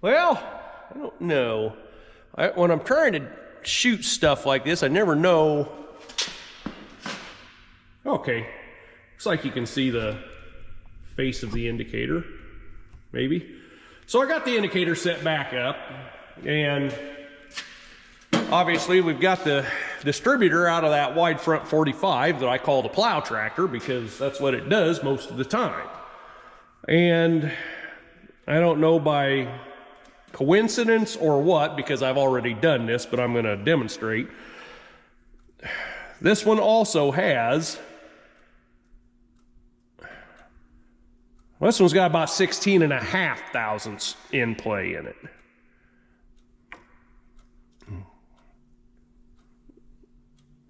Well, I don't know. When I'm trying to shoot stuff like this, I never know. Okay, looks like you can see the face of the indicator, maybe. So I got the indicator set back up, and obviously we've got the distributor out of that wide front 45 that I call the plow tractor because that's what it does most of the time. And I don't know by coincidence or what, because I've already done this, but I'm going to demonstrate. This one also has, well, this one's got about 16.5 thousandths in play in it.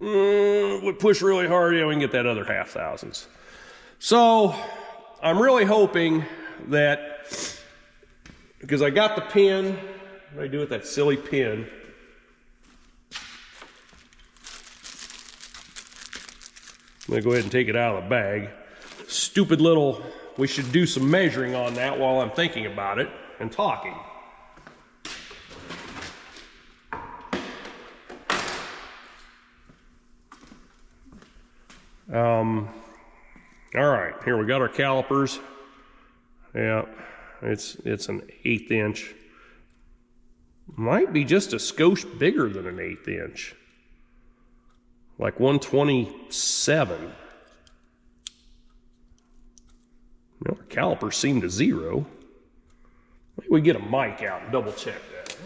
Would push really hard, yeah, we can get that other 0.5 thousandths. So I'm really hoping that, because I got the pin, what do I do with that silly pin? I'm gonna go ahead and take it out of the bag. Stupid little, we should do some measuring on that while I'm thinking about it and talking. All right, here we got our calipers. Yeah, it's an 1/8 inch. Might be just a skosh bigger than an 1/8 inch. Like 127. Well, our calipers seem to 0. Maybe we get a mic out and double check that.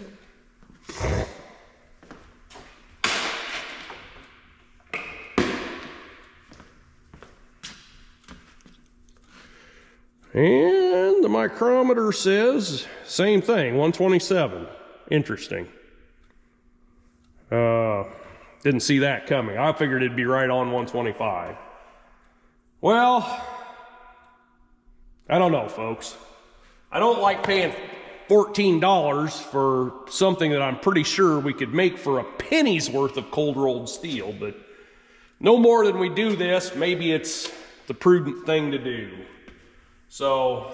And the micrometer says same thing, 127. Interesting. Didn't see that coming. I figured it'd be right on 125. Well, I don't know, folks. I don't like paying $14 for something that I'm pretty sure we could make for a penny's worth of cold rolled steel, but no more than we do this, maybe it's the prudent thing to do. So,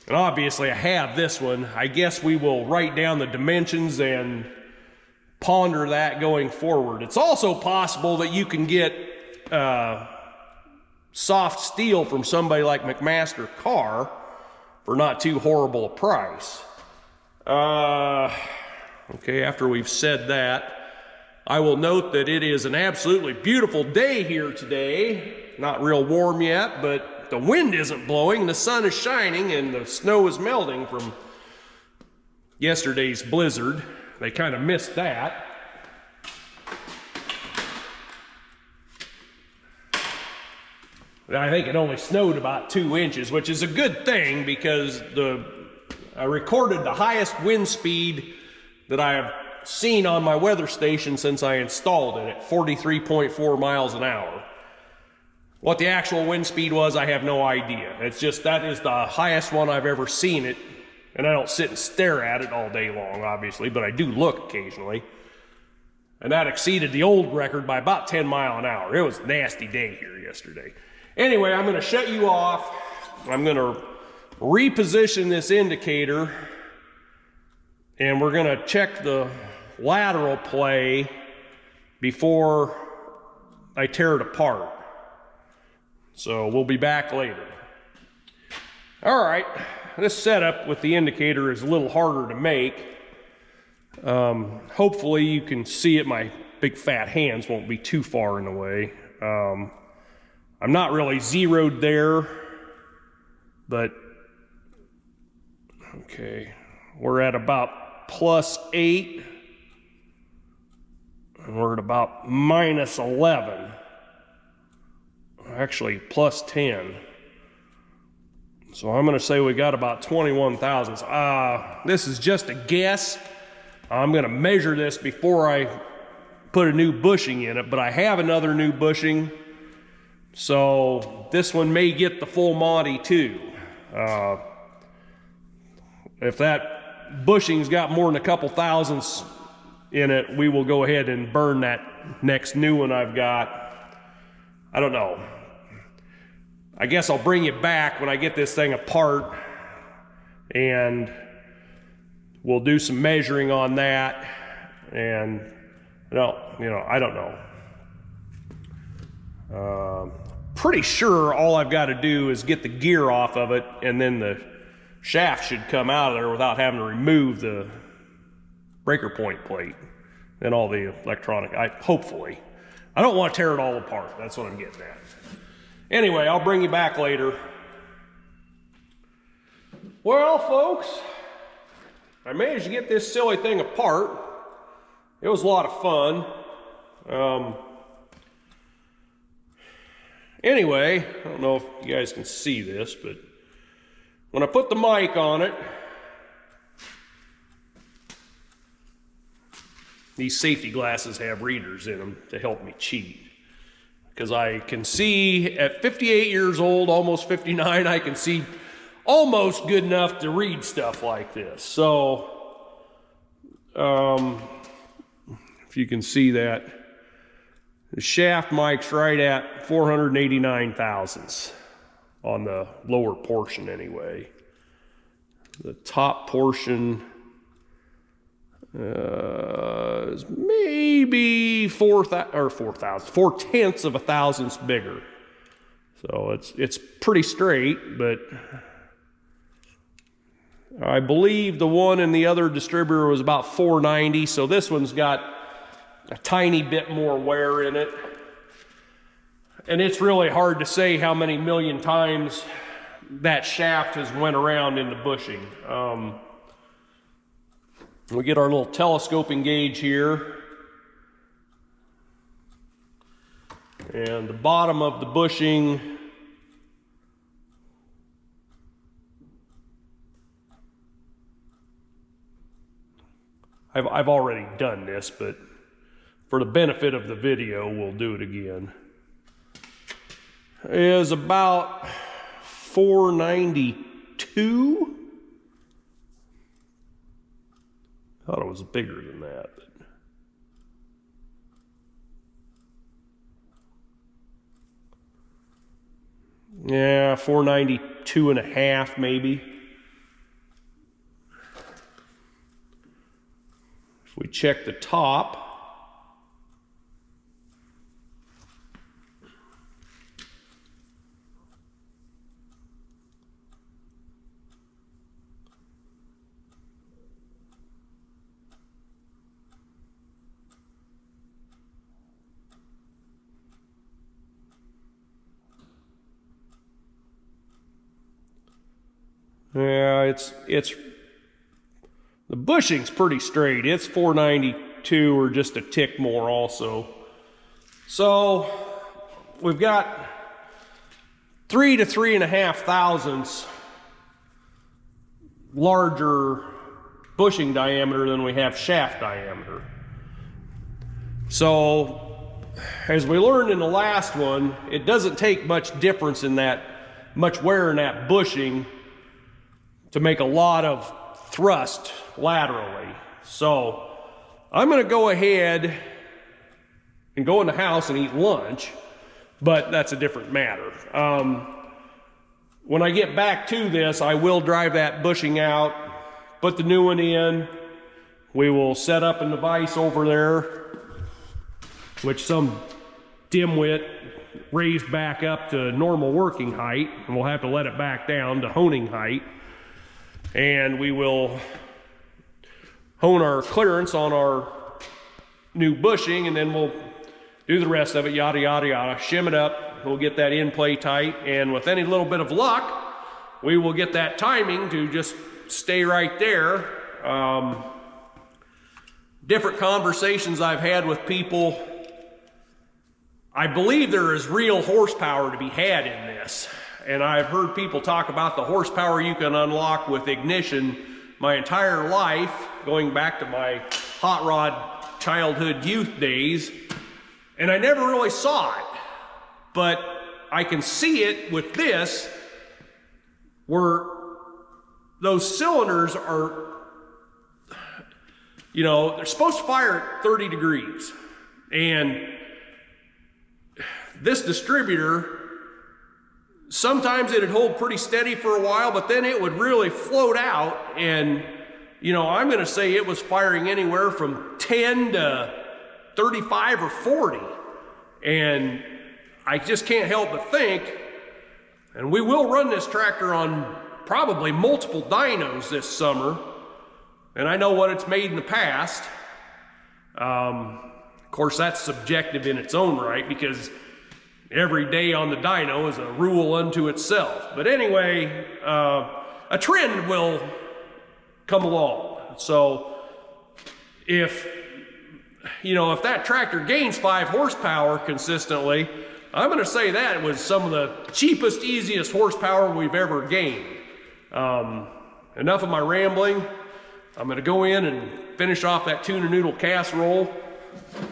and obviously I have this one. I guess we will write down the dimensions and ponder that going forward. It's also possible that you can get soft steel from somebody like McMaster Carr for not too horrible a price. Okay, after we've said that, I will note that it is an absolutely beautiful day here today. Not real warm yet, but the wind isn't blowing, the sun is shining, and the snow is melting from yesterday's blizzard. They kind of missed that. I think it only snowed about 2 inches, which is a good thing because I recorded the highest wind speed that I have seen on my weather station since I installed it at 43.4 miles an hour. What the actual wind speed was, I have no idea. It's just, that is the highest one I've ever seen it. And I don't sit and stare at it all day long, obviously, but I do look occasionally. And that exceeded the old record by about 10 miles an hour. It was a nasty day here yesterday. Anyway, I'm gonna shut you off. I'm gonna reposition this indicator, and we're gonna check the lateral play before I tear it apart. So we'll be back later. All right, this setup with the indicator is a little harder to make. Hopefully you can see it. My big fat hands won't be too far in the way. I'm not really zeroed there, but okay, we're at about +8, and we're at about -11. Actually, +10. So I'm gonna say we got about 21 thousandths. This is just a guess. I'm gonna measure this before I put a new bushing in it, but I have another new bushing, so this one may get the full Monty too. If that bushing's got more than a couple thousandths in it, we will go ahead and burn that next new one I've got. I don't know. I guess I'll bring you back when I get this thing apart and we'll do some measuring on that, and I don't know. Pretty sure all I've got to do is get the gear off of it, and then the shaft should come out of there without having to remove the breaker point plate and all the electronic, hopefully. I don't want to tear it all apart. That's what I'm getting at. Anyway, I'll bring you back later. Well, folks, I managed to get this silly thing apart. It was a lot of fun. Anyway, I don't know if you guys can see this, but when I put the mic on it, these safety glasses have readers in them to help me cheat. Because I can see at 58 years old, almost 59, I can see almost good enough to read stuff like this. So, if you can see that, the shaft mic's right at 489 thousandths on the lower portion anyway. The top portion is maybe 4/10ths of a thousandths bigger. So it's pretty straight, but I believe the one in the other distributor was about 490, so this one's got a tiny bit more wear in it. And it's really hard to say how many million times that shaft has went around in the bushing. We get our little telescoping gauge here. And the bottom of the bushing I've already done this, but for the benefit of the video, we'll do it again. Is about 492. Thought it was bigger than that. But yeah, 492 and a half maybe. If we check the top, yeah, it's the bushing's pretty straight. It's 492 or just a tick more also. So we've got 3 to 3.5 thousandths larger bushing diameter than we have shaft diameter. So as we learned in the last one, it doesn't take much difference in that, much wear in that bushing to make a lot of thrust laterally. So I'm going to go ahead and go in the house and eat lunch, but that's a different matter. When I get back to this, I will drive that bushing out, put the new one in. We will set up a device over there, which some dimwit raised back up to normal working height, and we'll have to let it back down to honing height. And we will hone our clearance on our new bushing, and then we'll do the rest of it, yada, yada, yada, shim it up. We'll get that in play tight, and with any little bit of luck, we will get that timing to just stay right there. Different conversations I've had with people, I believe there is real horsepower to be had in this. And I've heard people talk about the horsepower you can unlock with ignition my entire life, going back to my hot rod childhood youth days, and I never really saw it. But I can see it with this, where those cylinders are, you know, they're supposed to fire at 30 degrees. And this distributor, sometimes it'd hold pretty steady for a while, but then it would really float out, and you know, I'm gonna say it was firing anywhere from 10 to 35 or 40. And I just can't help but think, and we will run this tractor on probably multiple dynos this summer, and I know what it's made in the past. Of course, that's subjective in its own right, because every day on the dyno is a rule unto itself. But anyway, a trend will come along. So if, you know, if that tractor gains 5 horsepower consistently, I'm gonna say that was some of the cheapest, easiest horsepower we've ever gained. Enough of my rambling. I'm gonna go in and finish off that tuna noodle casserole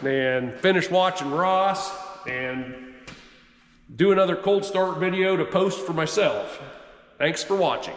and finish watching Ross and do another cold start video to post for myself. Thanks for watching.